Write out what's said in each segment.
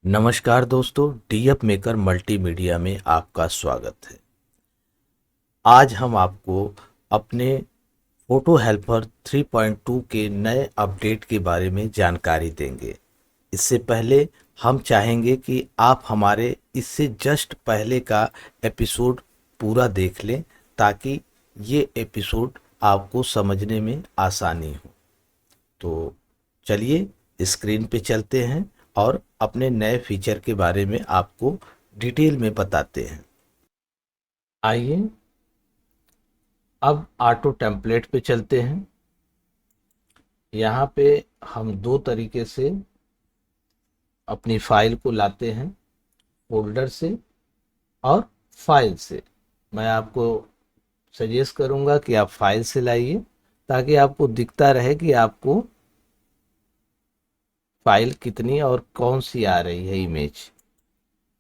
नमस्कार दोस्तों, DF maker multimedia में आपका स्वागत है। आज हम आपको अपने फोटो हेल्पर 3.2 के नए अपडेट के बारे में जानकारी देंगे। इससे पहले हम चाहेंगे कि आप हमारे इससे जस्ट पहले का एपिसोड पूरा देख लें ताकि ये एपिसोड आपको समझने में आसानी हो। तो चलिए स्क्रीन पे चलते हैं और अपने नए फीचर के बारे में आपको डिटेल में बताते हैं। आइए अब ऑटो टेम्पलेट पे चलते हैं। यहाँ पे हम दो तरीके से अपनी फाइल को लाते हैं, फोल्डर से और फाइल से। मैं आपको सजेस्ट करूँगा कि आप फाइल से लाइए ताकि आपको दिखता रहे कि आपको फाइल कितनी और कौन सी आ रही है इमेज।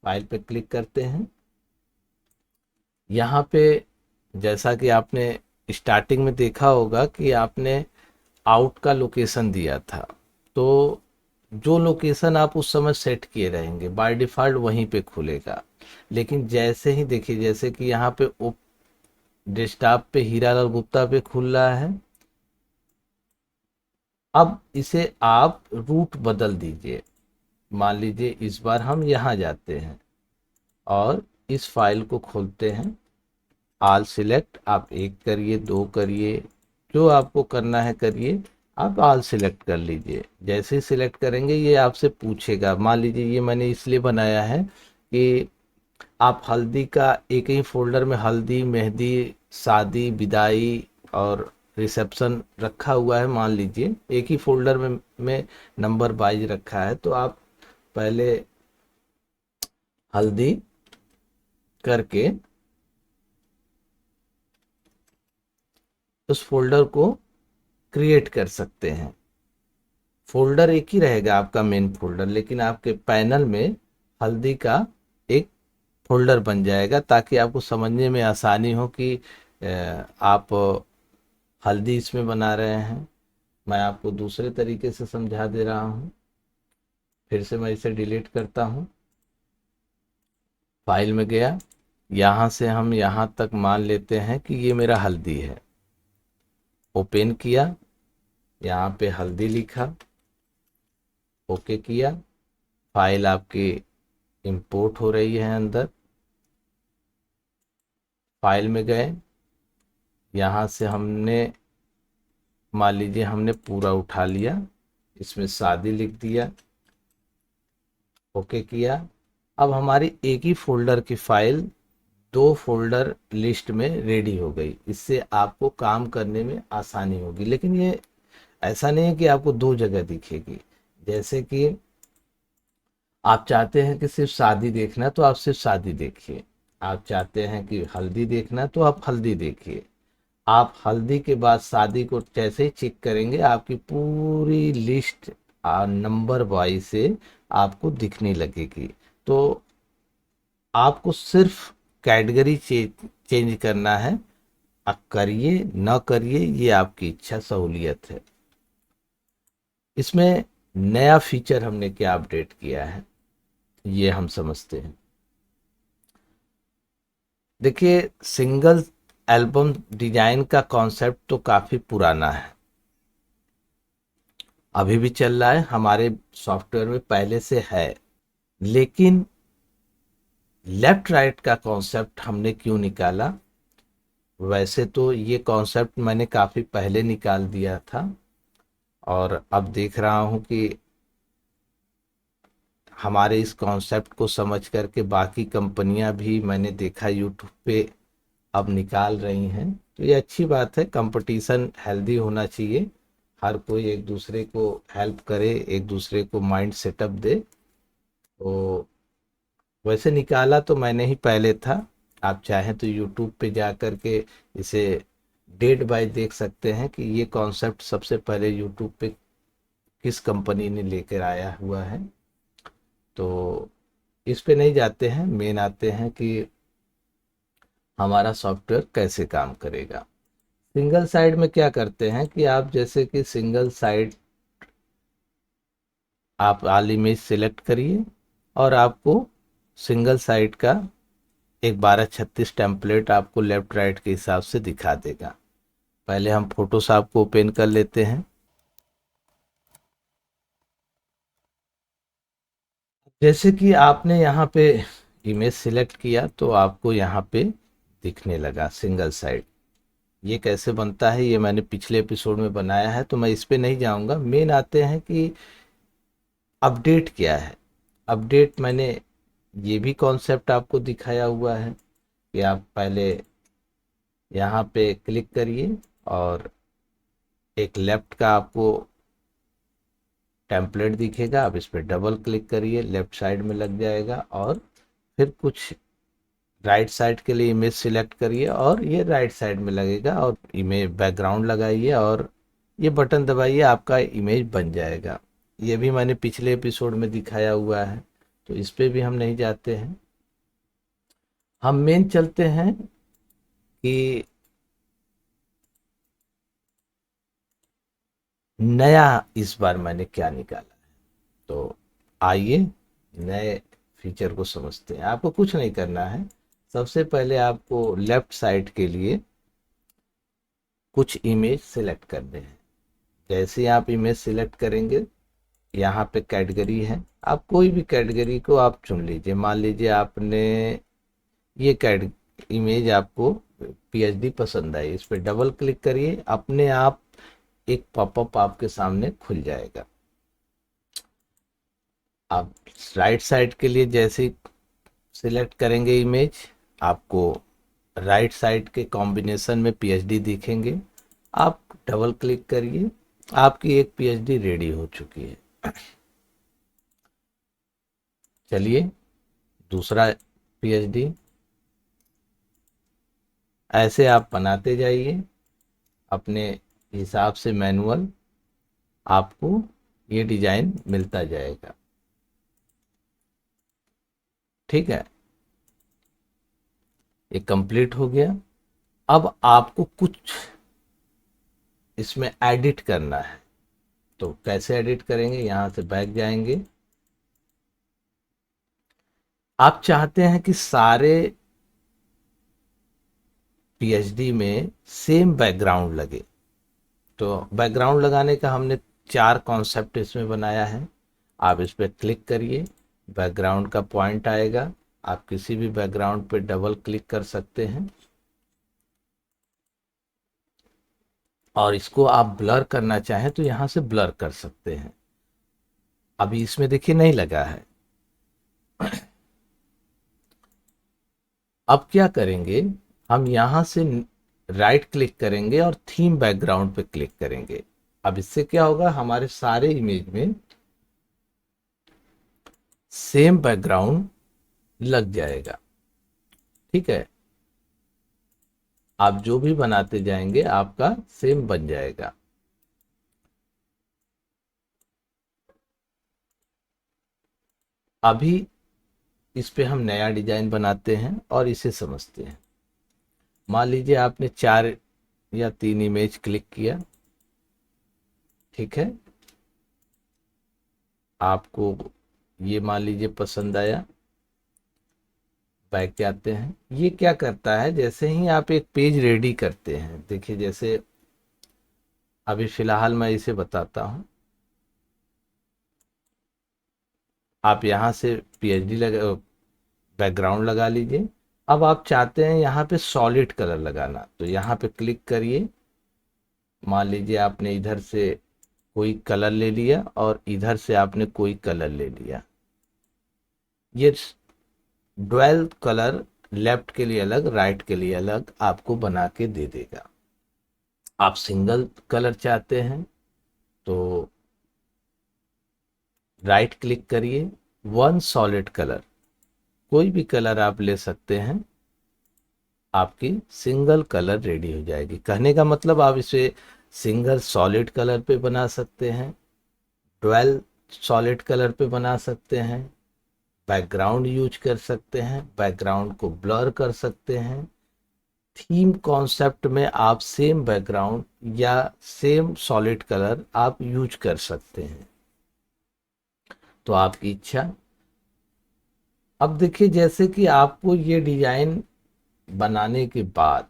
फाइल पे क्लिक करते हैं। यहाँ पे जैसा कि आपने स्टार्टिंग में देखा होगा कि आपने आउट का लोकेशन दिया था, तो जो लोकेशन आप उस समय सेट किए रहेंगे बाय डिफ़ॉल्ट वहीं पे खुलेगा। लेकिन जैसे ही देखिए, जैसे कि यहाँ पे डेस्कटॉप पे हीरालाल गुप्ता पे खुल रहा है, अब इसे आप रूट बदल दीजिए। मान लीजिए इस बार हम यहाँ जाते हैं और इस फाइल को खोलते हैं। ऑल सिलेक्ट आप एक करिए, दो करिए, जो आपको करना है करिए। आप ऑल सिलेक्ट कर लीजिए। जैसे ही सिलेक्ट करेंगे ये आपसे पूछेगा। मान लीजिए ये मैंने इसलिए बनाया है कि आप हल्दी का एक ही फोल्डर में हल्दी, मेहंदी, शादी, विदाई और रिसेप्शन रखा हुआ है। मान लीजिए एक ही फोल्डर में नंबर वाइज रखा है, तो आप पहले हल्दी करके उस फोल्डर को क्रिएट कर सकते हैं। फोल्डर एक ही रहेगा आपका मेन फोल्डर, लेकिन आपके पैनल में हल्दी का एक फोल्डर बन जाएगा ताकि आपको समझने में आसानी हो कि आप हल्दी इसमें बना रहे हैं। मैं आपको दूसरे तरीके से समझा दे रहा हूँ। फिर से मैं इसे डिलीट करता हूँ। फाइल में गया, यहाँ से हम यहाँ तक मान लेते हैं कि ये मेरा हल्दी है। ओपन किया, यहाँ पे हल्दी लिखा, ओके किया। फाइल आपकी इंपोर्ट हो रही है अंदर। फाइल में गए, यहाँ से हमने मान लीजिए हमने पूरा उठा लिया, इसमें शादी लिख दिया, ओके किया। अब हमारी एक ही फोल्डर की फाइल दो फोल्डर लिस्ट में रेडी हो गई। इससे आपको काम करने में आसानी होगी। लेकिन ये ऐसा नहीं है कि आपको दो जगह दिखेगी। जैसे कि आप चाहते हैं कि सिर्फ शादी देखना तो आप सिर्फ शादी देखिए, आप चाहते हैं कि हल्दी देखना तो आप हल्दी देखिए। आप हल्दी के बाद शादी को जैसे ही चेक करेंगे आपकी पूरी लिस्ट नंबर वाइज से आपको दिखने लगेगी। तो आपको सिर्फ कैटेगरी चेंज करना है। आप करिए न करिए ये आपकी इच्छा, सहूलियत है। इसमें नया फीचर हमने क्या अपडेट किया है ये हम समझते हैं। देखिए, सिंगल एल्बम डिजाइन का कॉन्सेप्ट तो काफी पुराना है, अभी भी चल रहा है, हमारे सॉफ्टवेयर में पहले से है। लेकिन लेफ्ट राइट का कॉन्सेप्ट हमने क्यों निकाला? वैसे तो ये कॉन्सेप्ट मैंने काफी पहले निकाल दिया था और अब देख रहा हूँ कि हमारे इस कॉन्सेप्ट को समझ करके बाकी कंपनियां भी मैंने देखा यूट्यूब पे अब निकाल रही हैं। तो ये अच्छी बात है, कंपटीशन हेल्दी होना चाहिए। हर कोई एक दूसरे को हेल्प करे, एक दूसरे को माइंड सेटअप दे। तो वैसे निकाला तो मैंने ही पहले था। आप चाहें तो यूट्यूब पे जा कर के इसे डेट बाय देख सकते हैं कि ये कॉन्सेप्ट सबसे पहले यूट्यूब पे किस कंपनी ने लेकर आया हुआ है। तो इस पे नहीं जाते हैं, मेन आते हैं कि हमारा सॉफ्टवेयर कैसे काम करेगा। सिंगल साइड में क्या करते हैं कि आप जैसे कि सिंगल साइड आप ऑल इमेज सेलेक्ट करिए और आपको सिंगल साइड का एक 1236 टेम्पलेट आपको लेफ्ट राइट के हिसाब से दिखा देगा। पहले हम फोटोशॉप को ओपन कर लेते हैं। जैसे कि आपने यहाँ पे इमेज सिलेक्ट किया तो आपको यहाँ पे दिखने लगा सिंगल साइड। ये कैसे बनता है ये मैंने पिछले एपिसोड में बनाया है, तो मैं इस पे नहीं जाऊंगा। मेन आते हैं कि अपडेट क्या है। अपडेट मैंने ये भी कॉन्सेप्ट आपको दिखाया हुआ है कि आप पहले यहाँ पे क्लिक करिए और एक लेफ्ट का आपको टेम्पलेट दिखेगा, आप इस पर डबल क्लिक करिए, लेफ्ट साइड में लग जाएगा। और फिर कुछ राइट साइड के लिए इमेज सिलेक्ट करिए और ये राइट साइड में लगेगा, और इमेज बैकग्राउंड लगाइए और ये बटन दबाइए, आपका इमेज बन जाएगा। ये भी मैंने पिछले एपिसोड में दिखाया हुआ है, तो इस पे भी हम नहीं जाते हैं। हम मेन चलते हैं कि नया इस बार मैंने क्या निकाला है। तो आइए नए फीचर को समझते हैं। आपको कुछ नहीं करना है, सबसे पहले आपको लेफ्ट साइड के लिए कुछ इमेज सिलेक्ट करने हैं। जैसे ही आप इमेज सिलेक्ट करेंगे, यहाँ पे कैटेगरी है, आप कोई भी कैटेगरी को आप चुन लीजिए। मान लीजिए आपने ये कैट इमेज आपको पीएचडी पसंद आई, इस पर डबल क्लिक करिए, अपने आप एक पॉपअप आपके सामने खुल जाएगा। आप राइट साइड के लिए जैसे ही सिलेक्ट करेंगे इमेज, आपको राइट साइड के कॉम्बिनेशन में पीएचडी दिखेंगे। आप डबल क्लिक करिए, आपकी एक पीएचडी रेडी हो चुकी है। चलिए दूसरा पीएचडी, ऐसे आप बनाते जाइए अपने हिसाब से मैनुअल, आपको ये डिजाइन मिलता जाएगा। ठीक है, ये कंप्लीट हो गया। अब आपको कुछ इसमें एडिट करना है, तो कैसे एडिट करेंगे, यहां से बैक जाएंगे। आप चाहते हैं कि सारे पीएचडी में सेम बैकग्राउंड लगे, तो बैकग्राउंड लगाने का हमने 4 कॉन्सेप्ट इसमें बनाया है। आप इस पर क्लिक करिए, बैकग्राउंड का पॉइंट आएगा, आप किसी भी बैकग्राउंड पे डबल क्लिक कर सकते हैं और इसको आप ब्लर करना चाहें तो यहां से ब्लर कर सकते हैं। अभी इसमें देखिए नहीं लगा है। अब क्या करेंगे, हम यहां से राइट क्लिक करेंगे और थीम बैकग्राउंड पे क्लिक करेंगे। अब इससे क्या होगा, हमारे सारे इमेज में सेम बैकग्राउंड लग जाएगा। ठीक है, आप जो भी बनाते जाएंगे आपका सेम बन जाएगा। अभी इस पे हम नया डिजाइन बनाते हैं और इसे समझते हैं। मान लीजिए आपने 4 या 3 इमेज क्लिक किया, ठीक है, आपको ये मान लीजिए पसंद आया, बैक जाते हैं। ये क्या करता है, जैसे ही आप एक पेज रेडी करते हैं, देखिए जैसे अभी फिलहाल मैं इसे बताता हूं। आप यहां से पीएचडी लगा, बैकग्राउंड लगा लीजिए। अब आप चाहते हैं यहाँ पे सॉलिड कलर लगाना, तो यहाँ पे क्लिक करिए। मान लीजिए आपने इधर से कोई कलर ले लिया और इधर से आपने कोई कलर ले लिया, ये ड्वेल कलर लेफ्ट के लिए अलग राइट के लिए अलग आपको बना के दे देगा। आप सिंगल कलर चाहते हैं तो राइट क्लिक करिए, वन सॉलिड कलर, कोई भी कलर आप ले सकते हैं, आपकी सिंगल कलर रेडी हो जाएगी। कहने का मतलब आप इसे सिंगल सॉलिड कलर पे बना सकते हैं, ट्वेल्व सॉलिड कलर पे बना सकते हैं, बैकग्राउंड यूज कर सकते हैं, बैकग्राउंड को ब्लर कर सकते हैं। थीम कॉन्सेप्ट में आप सेम बैकग्राउंड या सेम सॉलिड कलर आप यूज कर सकते हैं, तो आपकी इच्छा। अब देखिए जैसे कि आपको ये डिजाइन बनाने के बाद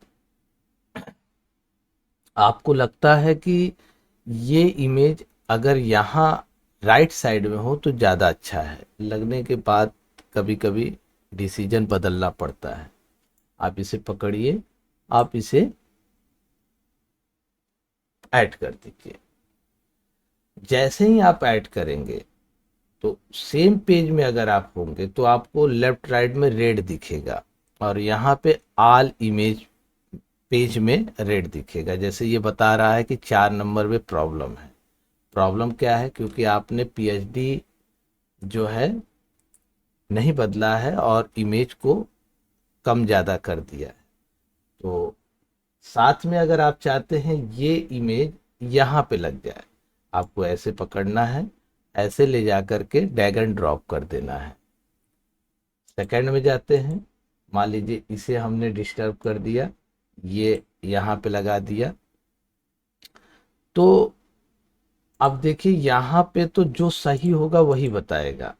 आपको लगता है कि ये इमेज अगर यहाँ राइट साइड में हो तो ज़्यादा अच्छा है, लगने के बाद कभी कभी डिसीजन बदलना पड़ता है। आप इसे पकड़िए, आप इसे ऐड कर दीजिए। जैसे ही आप ऐड करेंगे तो सेम पेज में अगर आप होंगे तो आपको लेफ्ट राइट में रेड दिखेगा और यहाँ पे ऑल इमेज पेज में रेड दिखेगा। जैसे ये बता रहा है कि 4 नंबर में प्रॉब्लम है। प्रॉब्लम क्या है? क्योंकि आपने पीएचडी जो है नहीं बदला है और इमेज को कम ज़्यादा कर दिया है। तो साथ में अगर आप चाहते हैं ये इमेज यहाँ पे लग जाए, आपको ऐसे पकड़ना है, ऐसे ले जा करके ड्रैग एंड ड्रॉप कर देना है। सेकंड में जाते हैं, मान लीजिए इसे हमने डिस्टर्ब कर दिया, ये यहाँ पे लगा दिया। तो अब देखिए यहाँ पे तो जो सही होगा वही बताएगा,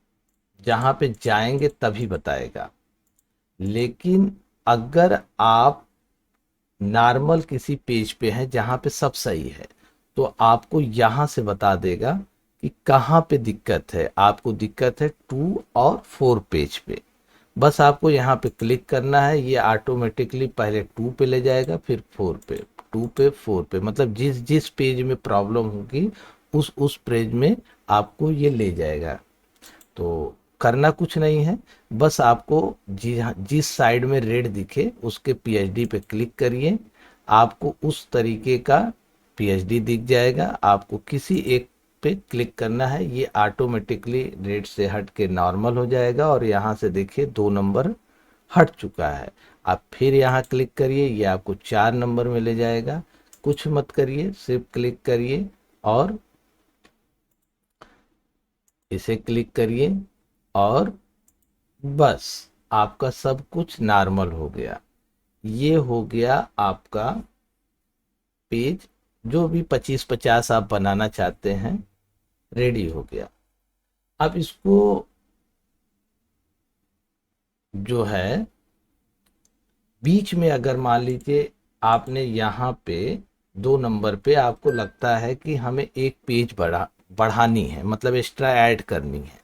जहाँ पे जाएंगे तभी बताएगा। लेकिन अगर आप नॉर्मल किसी पेज पे हैं जहाँ पे सब सही है तो आपको यहाँ से बता देगा कि कहाँ पे दिक्कत है। आपको दिक्कत है 2 और 4 पेज पे। बस आपको यहाँ पे क्लिक करना है, ये ऑटोमेटिकली पहले 2 पे ले जाएगा, फिर 4 पे, 2 पे 4 पे, मतलब जिस जिस पेज में प्रॉब्लम होगी उस पेज में आपको ये ले जाएगा। तो करना कुछ नहीं है, बस आपको जिस साइड में रेड दिखे उसके पीएचडी पे क्लिक करिए, आपको उस तरीके का पीएचडी दिख जाएगा। आपको किसी एक पे क्लिक करना है, ये ऑटोमेटिकली रेड से हट के नॉर्मल हो जाएगा और यहाँ से देखिए 2 नंबर हट चुका है। आप फिर यहाँ क्लिक करिए, ये आपको 4 नंबर में ले जाएगा। कुछ मत करिए, सिर्फ क्लिक करिए और इसे क्लिक करिए और बस आपका सब कुछ नॉर्मल हो गया। ये हो गया आपका पेज, जो भी 25-50 आप बनाना चाहते हैं रेडी हो गया। अब इसको जो है बीच में अगर मान लीजिए आपने यहाँ पे 2 नंबर पे आपको लगता है कि हमें एक पेज बढ़ानी है, मतलब एक्स्ट्रा ऐड करनी है,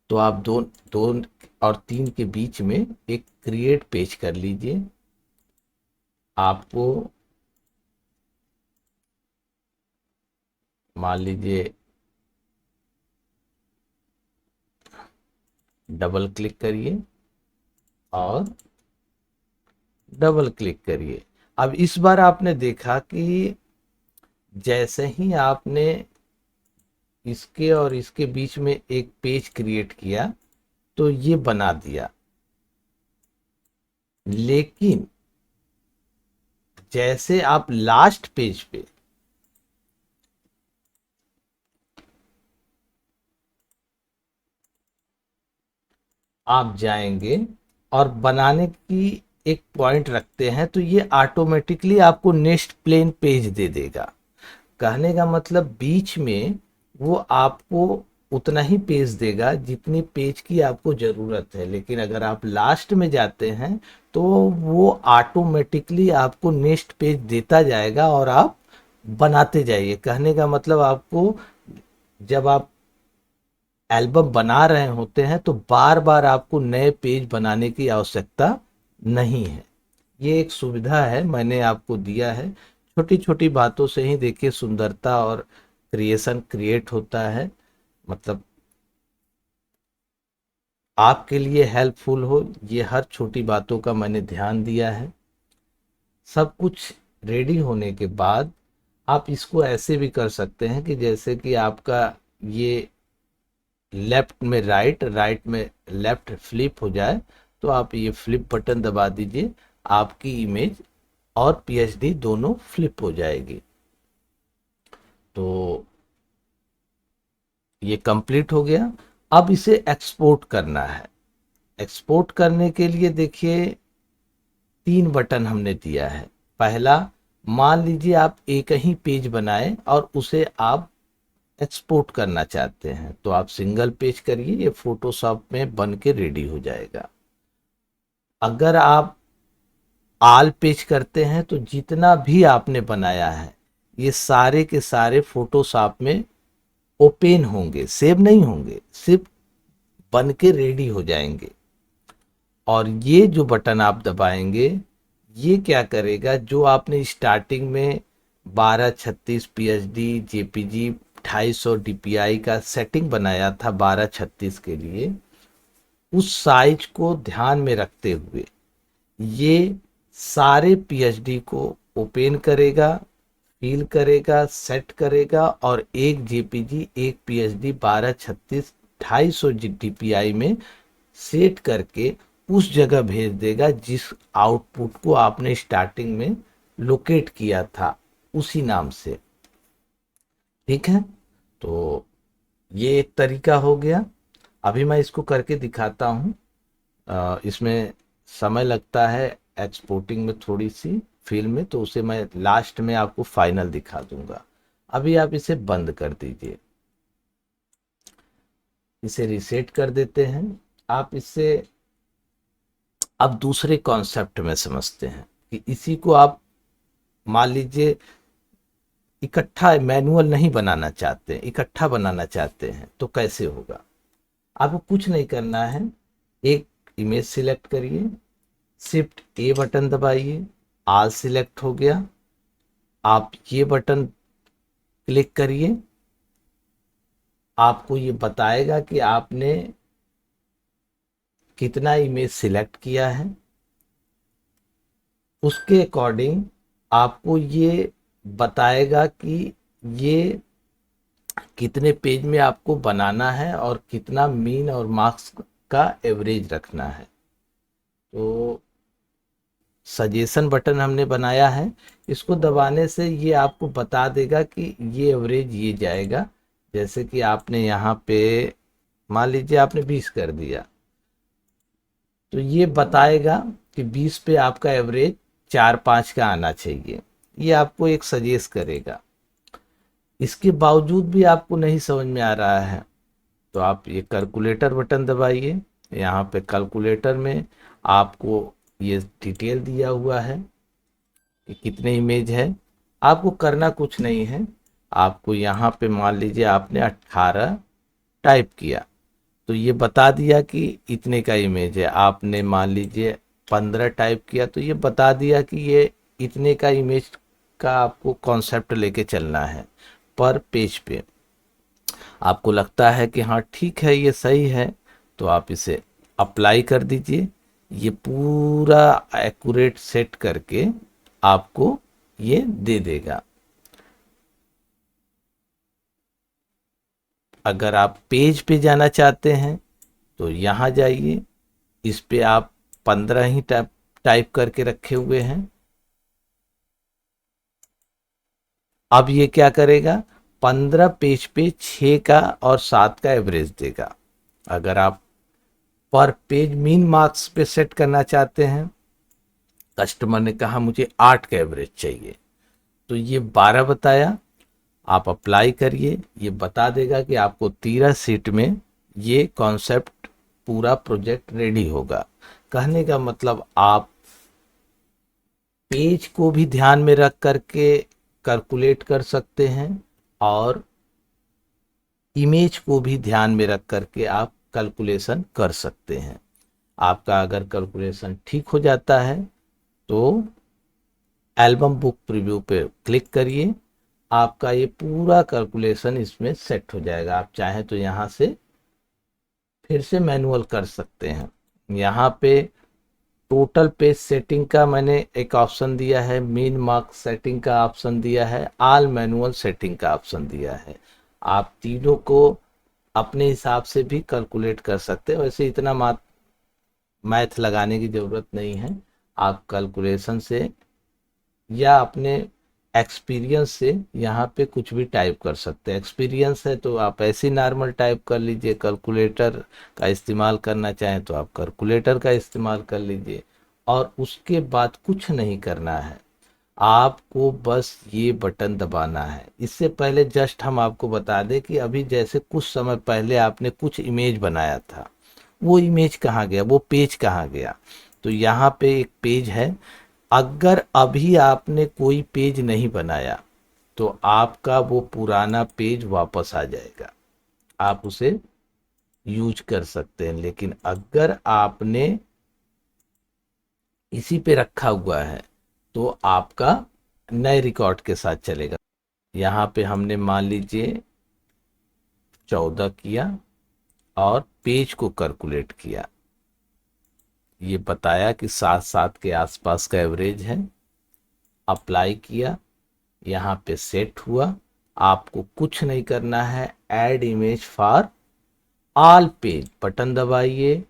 तो आप 2 और 3 के बीच में एक क्रिएट पेज कर लीजिए। आपको मान लीजिए डबल क्लिक करिए और डबल क्लिक करिए। अब इस बार आपने देखा कि जैसे ही आपने इसके और इसके बीच में एक पेज क्रिएट किया तो ये बना दिया। लेकिन जैसे आप लास्ट पेज पे आप जाएंगे और बनाने की एक पॉइंट रखते हैं तो ये ऑटोमेटिकली आपको नेक्स्ट प्लेन पेज दे देगा। कहने का मतलब बीच में वो आपको उतना ही पेज देगा जितनी पेज की आपको ज़रूरत है, लेकिन अगर आप लास्ट में जाते हैं तो वो ऑटोमेटिकली आपको नेक्स्ट पेज देता जाएगा और आप बनाते जाइए। कहने का मतलब आपको जब आप एल्बम बना रहे होते हैं तो बार बार आपको नए पेज बनाने की आवश्यकता नहीं है। ये एक सुविधा है मैंने आपको दिया है। छोटी छोटी बातों से ही देखिए सुंदरता और क्रिएशन क्रिएट होता है। मतलब आपके लिए हेल्पफुल हो, ये हर छोटी बातों का मैंने ध्यान दिया है। सब कुछ रेडी होने के बाद आप इसको ऐसे भी कर सकते हैं कि जैसे कि आपका ये लेफ्ट में राइट, राइट में लेफ्ट फ्लिप हो जाए, तो आप ये फ्लिप बटन दबा दीजिए, आपकी इमेज और पीएचडी दोनों फ्लिप हो जाएगी। तो ये कंप्लीट हो गया। अब इसे एक्सपोर्ट करना है। एक्सपोर्ट करने के लिए देखिए 3 बटन हमने दिया है। पहला, मान लीजिए आप एक ही पेज बनाए और उसे आप एक्सपोर्ट करना चाहते हैं तो आप सिंगल पेज करिए, ये फोटोशॉप में बन के रेडी हो जाएगा। अगर आप आल पेज करते हैं तो जितना भी आपने बनाया है ये सारे के सारे फोटोशॉप में ओपन होंगे, सेव नहीं होंगे, सिर्फ बन के रेडी हो जाएंगे। और ये जो बटन आप दबाएंगे ये क्या करेगा, जो आपने स्टार्टिंग में 1236 पीएचडी जेपीजी 250 डीपीआई का सेटिंग बनाया था 1236 के लिए, उस साइज को ध्यान में रखते हुए ये सारे पीएचडी को ओपन करेगा, फील करेगा, सेट करेगा और एक जेपीजी एक पीएचडी 1236 250 डीपीआई में सेट करके उस जगह भेज देगा जिस आउटपुट को आपने स्टार्टिंग में लोकेट किया था उसी नाम से। ठीक है, तो ये एक तरीका हो गया। अभी मैं इसको करके दिखाता हूँ। इसमें समय लगता है एक्सपोर्टिंग में थोड़ी सी फिल्म में, तो उसे मैं लास्ट में आपको फाइनल दिखा दूंगा। अभी आप इसे बंद कर दीजिए, इसे रीसेट कर देते हैं। आप इससे अब दूसरे कॉन्सेप्ट में समझते हैं कि इसी को आप मान लीजिए इकट्ठा मैनुअल नहीं बनाना चाहते, इकट्ठा बनाना चाहते हैं तो कैसे होगा। आपको कुछ नहीं करना है, एक इमेज सिलेक्ट करिए, शिफ्ट ए बटन दबाइए, आल सिलेक्ट हो गया। आप ये बटन क्लिक करिए, आपको ये बताएगा कि आपने कितना इमेज सिलेक्ट किया है। उसके अकॉर्डिंग आपको ये बताएगा कि ये कितने पेज में आपको बनाना है और कितना मीन और मार्क्स का एवरेज रखना है। तो सजेशन बटन हमने बनाया है, इसको दबाने से ये आपको बता देगा कि ये एवरेज ये जाएगा। जैसे कि आपने यहाँ पे मान लीजिए आपने 20 कर दिया तो ये बताएगा कि 20 पे आपका एवरेज 4-5 का आना चाहिए, ये आपको एक सजेस्ट करेगा। इसके बावजूद भी आपको नहीं समझ में आ रहा है तो आप ये कैलकुलेटर बटन दबाइए। यहाँ पे कैलकुलेटर में आपको ये डिटेल दिया हुआ है कि कितने इमेज है। आपको करना कुछ नहीं है, आपको यहाँ पे मान लीजिए आपने 18 टाइप किया तो ये बता दिया कि इतने का इमेज है। आपने मान लीजिए 15 टाइप किया तो ये बता दिया कि ये इतने का इमेज का आपको कॉन्सेप्ट लेके चलना है पर पेज पे। आपको लगता है कि हाँ ठीक है ये सही है तो आप इसे अप्लाई कर दीजिए। ये पूरा एक्यूरेट सेट करके आपको ये दे देगा। अगर आप पेज पे जाना चाहते हैं तो यहाँ जाइए, इस पे आप 15 ही टाइप करके रखे हुए हैं। अब ये क्या करेगा, 15 पेज पे 6 का और 7 का एवरेज देगा। अगर आप पर पेज मीन मार्क्स पे सेट करना चाहते हैं, कस्टमर ने कहा मुझे 8 का एवरेज चाहिए तो ये 12 बताया, आप अप्लाई करिए, ये बता देगा कि आपको 13 सीट में ये कॉन्सेप्ट पूरा प्रोजेक्ट रेडी होगा। कहने का मतलब आप पेज को भी ध्यान में रख करके कैलकुलेट कर सकते हैं और इमेज को भी ध्यान में रख करके आप कैलकुलेशन कर सकते हैं। आपका अगर कैलकुलेशन ठीक हो जाता है तो एल्बम बुक प्रीव्यू पे क्लिक करिए, आपका ये पूरा कैलकुलेशन इसमें सेट हो जाएगा। आप चाहें तो यहाँ से फिर से मैनुअल कर सकते हैं। यहाँ पे टोटल पेज सेटिंग का मैंने एक ऑप्शन दिया है, मीन मार्क्स सेटिंग का ऑप्शन दिया है, ऑल मैनुअल सेटिंग का ऑप्शन दिया है। आप तीनों को अपने हिसाब से भी कैलकुलेट कर सकते हैं। वैसे इतना मैथ लगाने की ज़रूरत नहीं है, आप कैलकुलेशन से या अपने एक्सपीरियंस से यहाँ पे कुछ भी टाइप कर सकते हैं। एक्सपीरियंस है तो आप ऐसे नॉर्मल टाइप कर लीजिए, कैलकुलेटर का इस्तेमाल करना चाहें तो आप कैलकुलेटर का इस्तेमाल कर लीजिए और उसके बाद कुछ नहीं करना है। आपको बस ये बटन दबाना है। इससे पहले जस्ट हम आपको बता दें कि अभी जैसे कुछ समय पहले आपने कुछ इमेज बनाया था, वो इमेज कहाँ गया, वो पेज कहाँ गया। तो यहाँ पे एक पेज है। अगर अभी आपने कोई पेज नहीं बनाया तो आपका वो पुराना पेज वापस आ जाएगा, आप उसे यूज कर सकते हैं। लेकिन अगर आपने इसी पे रखा हुआ है तो आपका नए रिकॉर्ड के साथ चलेगा। यहाँ पे हमने मान लीजिए 14 किया और पेज को कैलकुलेट किया, ये बताया कि 7-7 के आसपास का एवरेज है। अप्लाई किया, यहाँ पे सेट हुआ। आपको कुछ नहीं करना है, add image for all page button दबाइए,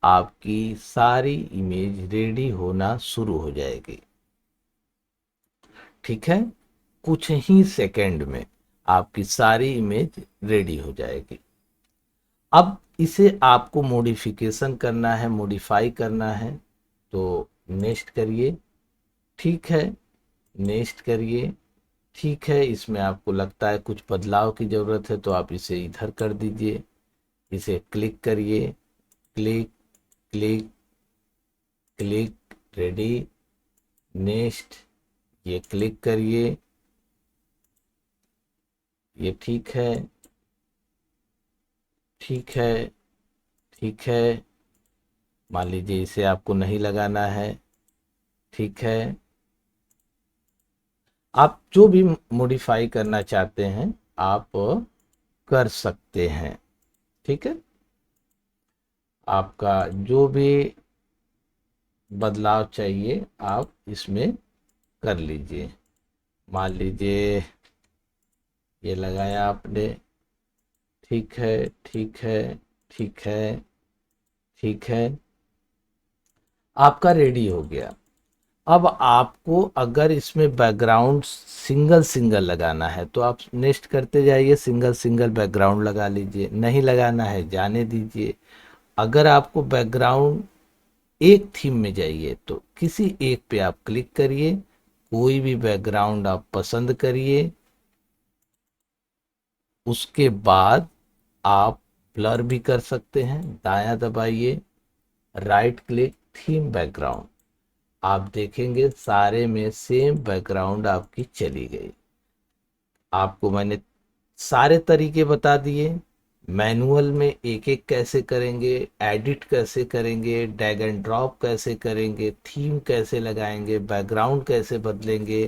आपकी सारी इमेज रेडी होना शुरू हो जाएगी। ठीक है, कुछ ही सेकंड में आपकी सारी इमेज रेडी हो जाएगी। अब इसे आपको मॉडिफिकेशन करना है, मॉडिफाई करना है, तो नेक्स्ट करिए। ठीक है, नेक्स्ट करिए। ठीक है, इसमें आपको लगता है कुछ बदलाव की ज़रूरत है तो आप इसे इधर कर दीजिए, इसे क्लिक करिए। Click, click, click, ready, next, ये क्लिक करिए। ये ठीक है, ठीक है, ठीक है। मान लीजिए इसे आपको नहीं लगाना है। ठीक है, आप जो भी मॉडिफाई करना चाहते हैं आप कर सकते हैं। ठीक है, आपका जो भी बदलाव चाहिए आप इसमें कर लीजिए। मान लीजिए ये लगाया आपने। ठीक है, ठीक है, ठीक है, ठीक है, आपका रेडी हो गया। अब आपको अगर इसमें बैकग्राउंड सिंगल सिंगल लगाना है तो आप नेक्स्ट करते जाइए, सिंगल सिंगल बैकग्राउंड लगा लीजिए। नहीं लगाना है जाने दीजिए। अगर आपको बैकग्राउंड एक थीम में जाइए तो किसी एक पे आप क्लिक करिए, कोई भी बैकग्राउंड आप पसंद करिए। उसके बाद आप ब्लर भी कर सकते हैं, दायां दबाइए, राइट क्लिक, थीम बैकग्राउंड। आप देखेंगे सारे में सेम बैकग्राउंड आपकी चली गई। आपको मैंने सारे तरीके बता दिए। मैनुअल में एक एक कैसे करेंगे, एडिट कैसे करेंगे, ड्रैग एंड ड्रॉप कैसे करेंगे, थीम कैसे लगाएंगे, बैकग्राउंड कैसे बदलेंगे,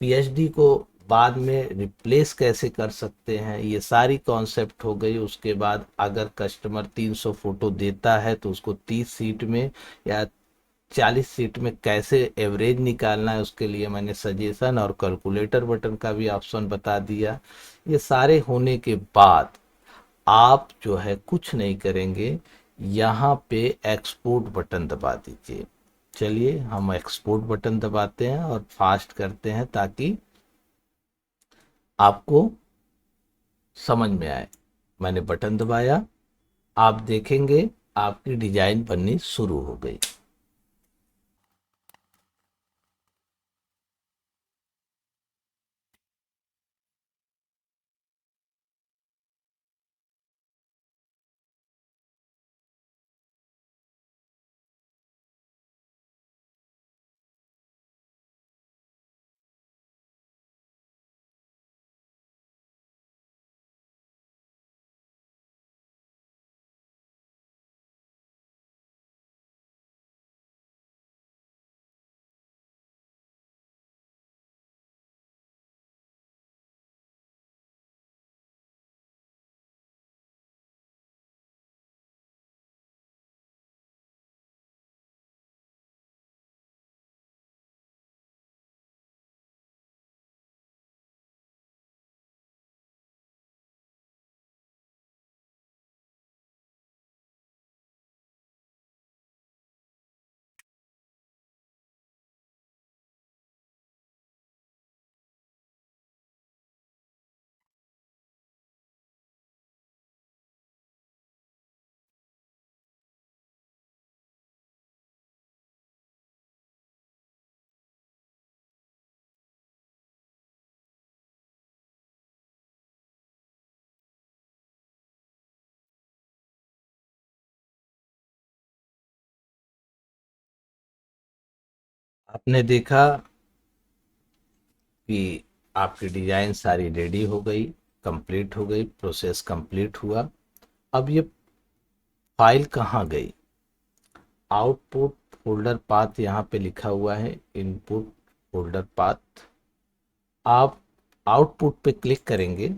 पीएचडी को बाद में रिप्लेस कैसे कर सकते हैं, ये सारी कॉन्सेप्ट हो गई। उसके बाद अगर कस्टमर 300 फोटो देता है तो उसको 30 सीट में या 40 सीट में कैसे एवरेज निकालना है, उसके लिए मैंने सजेशन और कैलकुलेटर बटन का भी ऑप्शन बता दिया। ये सारे होने के बाद आप जो है कुछ नहीं करेंगे, यहाँ पे एक्सपोर्ट बटन दबा दीजिए। चलिए हम एक्सपोर्ट बटन दबाते हैं और फास्ट करते हैं ताकि आपको समझ में आए। मैंने बटन दबाया, आप देखेंगे आपकी डिजाइन बननी शुरू हो गई। आपने देखा कि आपकी डिजाइन सारी रेडी हो गई, कंप्लीट हो गई, प्रोसेस कंप्लीट हुआ। अब ये फाइल कहाँ गई? आउटपुट फोल्डर पाथ यहाँ पे लिखा हुआ है, इनपुट फोल्डर पाथ। आप आउटपुट पे क्लिक करेंगे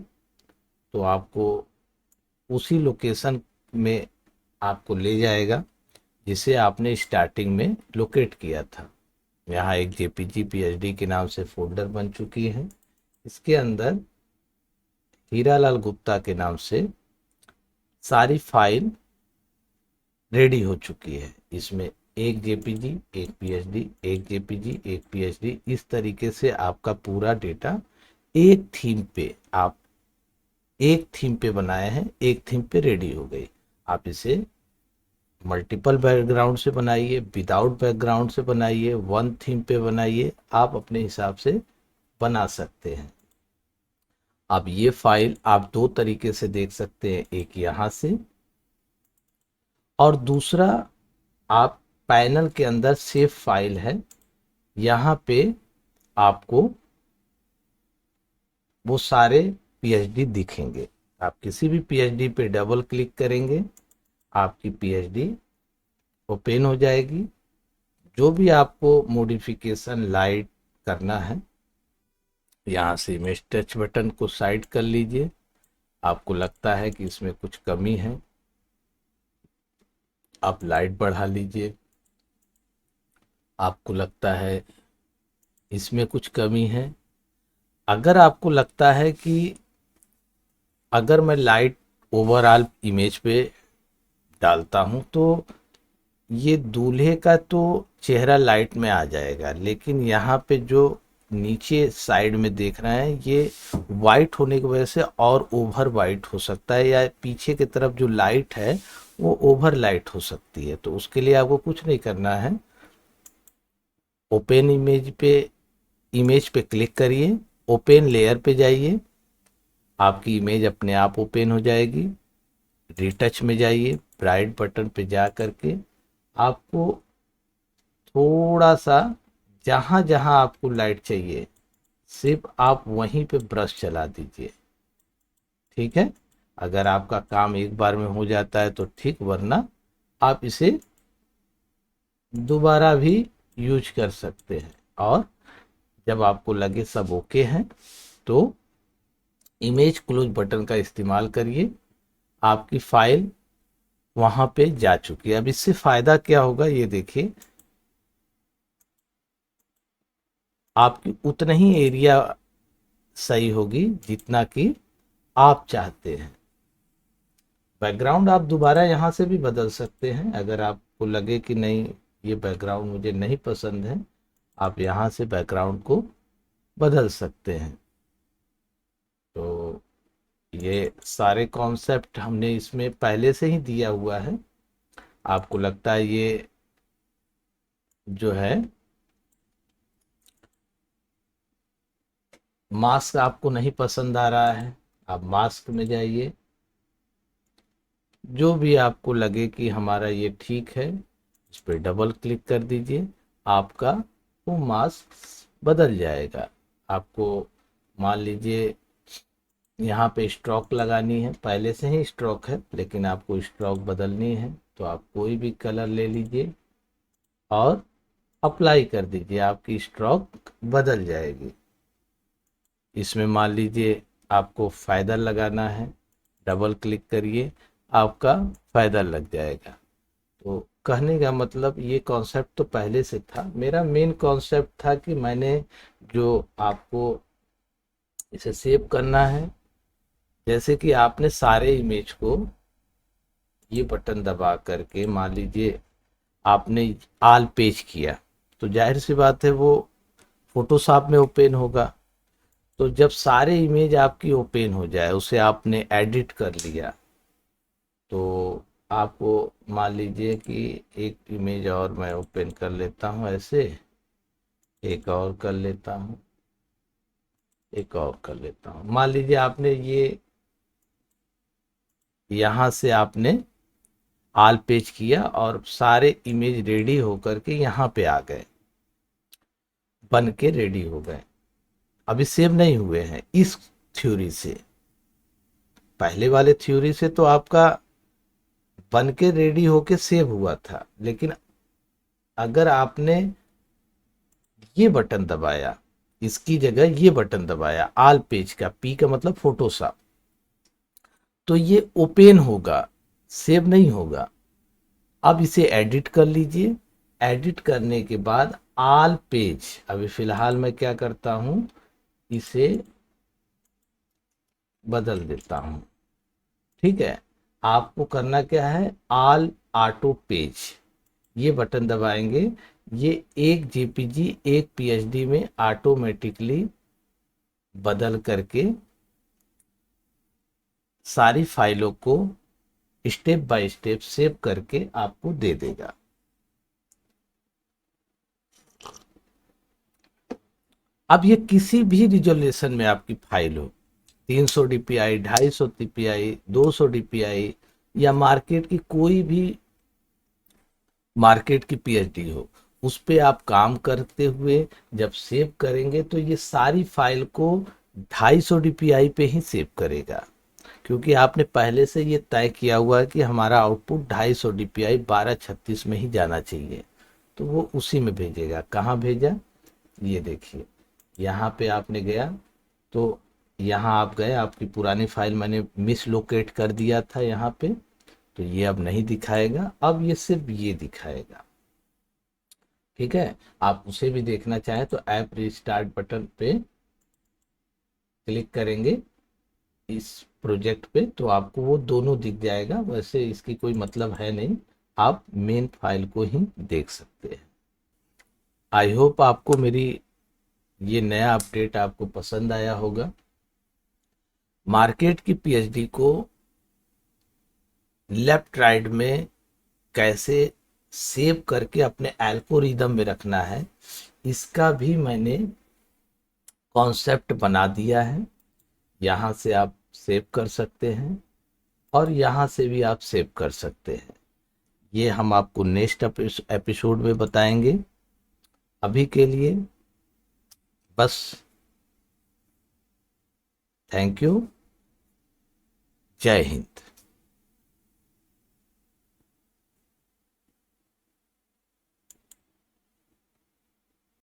तो आपको उसी लोकेशन में आपको ले जाएगा जिसे आपने स्टार्टिंग में लोकेट किया था। यहाँ एक जेपीजी पीएचडी के नाम से फोल्डर बन चुकी है। इसके अंदर हीरालाल गुप्ता के नाम से सारी फाइल रेडी हो चुकी है। इसमें एक जेपीजी, एक पीएचडी, एक जेपीजी, एक पीएचडी, इस तरीके से आपका पूरा डेटा एक थीम पे आप एक थीम पे बनाए हैं, एक थीम पे रेडी हो गई। आप इसे मल्टीपल बैकग्राउंड से बनाइए, विदाउट बैकग्राउंड से बनाइए, वन थीम पे बनाइए, आप अपने हिसाब से बना सकते हैं। अब ये फाइल आप दो तरीके से देख सकते हैं, एक यहाँ से और दूसरा आप पैनल के अंदर सेव फाइल है, यहाँ पे आपको वो सारे पीएचडी दिखेंगे। आप किसी भी पीएचडी पे डबल क्लिक करेंगे, आपकी पीएचडी ओपन हो जाएगी। जो भी आपको मॉडिफिकेशन लाइट करना है, यहाँ से इमेज टच बटन को साइड कर लीजिए। आपको लगता है कि इसमें कुछ कमी है, आप लाइट बढ़ा लीजिए। आपको लगता है इसमें कुछ कमी है, अगर आपको लगता है कि अगर मैं लाइट ओवरऑल इमेज पे डालता हूं तो ये दूल्हे का तो चेहरा लाइट में आ जाएगा, लेकिन यहाँ पे जो नीचे साइड में देख रहे हैं ये वाइट होने की वजह से और ओवर वाइट हो सकता है, या पीछे की तरफ जो लाइट है वो ओवर लाइट हो सकती है। तो उसके लिए आपको कुछ नहीं करना है, ओपन इमेज पे क्लिक करिए, ओपन लेयर पे जाइए, आपकी इमेज अपने आप ओपन हो जाएगी। रिटच में जाइए, ब्राइट बटन पे जा करके आपको थोड़ा सा जहां जहां आपको लाइट चाहिए सिर्फ आप वहीं पे ब्रश चला दीजिए। ठीक है, अगर आपका काम एक बार में हो जाता है तो ठीक, वरना आप इसे दोबारा भी यूज कर सकते हैं। और जब आपको लगे सब ओके है तो इमेज क्लोज बटन का इस्तेमाल करिए। आपकी फाइल वहां पे जा चुकी है। अब इससे फायदा क्या होगा ये देखिए, आपकी उतना ही एरिया सही होगी जितना कि आप चाहते हैं। बैकग्राउंड आप दोबारा यहाँ से भी बदल सकते हैं, अगर आपको लगे कि नहीं ये बैकग्राउंड मुझे नहीं पसंद है, आप यहाँ से बैकग्राउंड को बदल सकते हैं। तो ये सारे कॉन्सेप्ट हमने इसमें पहले से ही दिया हुआ है। आपको लगता है ये जो है मास्क आपको नहीं पसंद आ रहा है, आप मास्क में जाइए, जो भी आपको लगे कि हमारा ये ठीक है इस पर डबल क्लिक कर दीजिए, आपका वो मास्क बदल जाएगा। आपको मान लीजिए यहाँ पे स्ट्रोक लगानी है, पहले से ही स्ट्रोक है लेकिन आपको स्ट्रोक बदलनी है, तो आप कोई भी कलर ले लीजिए और अप्लाई कर दीजिए, आपकी स्ट्रोक बदल जाएगी। इसमें मान लीजिए आपको फायदा लगाना है, डबल क्लिक करिए, आपका फायदा लग जाएगा। तो कहने का मतलब ये कॉन्सेप्ट तो पहले से था। मेरा मेन कॉन्सेप्ट था कि मैंने जो आपको इसे सेव करना है, जैसे कि आपने सारे इमेज को ये बटन दबा करके मान लीजिए आपने आल पेज किया, तो जाहिर सी बात है वो फोटोशॉप में ओपन होगा। तो जब सारे इमेज आपकी ओपन हो जाए, उसे आपने एडिट कर लिया, तो आपको मान लीजिए कि एक इमेज और मैं ओपन कर लेता हूँ, ऐसे एक और कर लेता हूँ, एक और कर लेता हूँ। मान लीजिए आपने ये यहाँ से आपने आल पेज किया और सारे इमेज रेडी होकर के यहाँ पे आ गए। बन के रेडी हो गए, अभी सेव नहीं हुए हैं इस थ्योरी से। पहले वाले थ्योरी से तो आपका बन के रेडी होके सेव हुआ था, लेकिन अगर आपने ये बटन दबाया, इसकी जगह ये बटन दबाया आल पेज का, पी का मतलब फोटोशॉप, तो ये ओपन होगा, सेव नहीं होगा। अब इसे एडिट कर लीजिए। एडिट करने के बाद आल पेज, अभी फिलहाल मैं क्या करता हूं, इसे बदल देता हूं। ठीक है, आपको करना क्या है, आल ऑटो पेज, ये बटन दबाएंगे, ये एक जेपीजी एक पीएचडी में ऑटोमेटिकली बदल करके सारी फाइलों को स्टेप बाय स्टेप सेव करके आपको दे देगा। अब ये किसी भी रिजोल्यूशन में आपकी फाइल हो, 300 डीपीआई, 250 डीपीआई, 200 डीपीआई, या मार्केट की कोई भी मार्केट की पीएचडी हो, उस पे आप काम करते हुए जब सेव करेंगे तो ये सारी फाइल को 250 डीपीआई पे ही सेव करेगा, क्योंकि आपने पहले से ये तय किया हुआ है कि हमारा आउटपुट 250 डीपीआई 1236 में ही जाना चाहिए, तो वो उसी में भेजेगा। कहाँ भेजा, ये देखिए, यहाँ पे आपने गया तो यहाँ आप गए, आपकी पुरानी फाइल मैंने मिसलोकेट कर दिया था यहाँ पे, तो ये अब नहीं दिखाएगा, अब ये सिर्फ ये दिखाएगा। ठीक है, आप उसे भी देखना चाहें तो ऐप रिस्टार्ट बटन पे क्लिक करेंगे इस प्रोजेक्ट पे, तो आपको वो दोनों दिख जाएगा। वैसे इसकी कोई मतलब है नहीं, आप मेन फाइल को ही देख सकते हैं। आई होप आपको मेरी ये नया अपडेट आपको पसंद आया होगा। मार्केट की पीएचडी को लेफ्ट राइट में कैसे सेव करके अपने एल्गोरिदम में रखना है, इसका भी मैंने कॉन्सेप्ट बना दिया है। यहाँ से आप सेव कर सकते हैं और यहाँ से भी आप सेव कर सकते हैं। ये हम आपको नेक्स्ट एपिसोड में बताएंगे। अभी के लिए बस, थैंक यू, जय हिंद।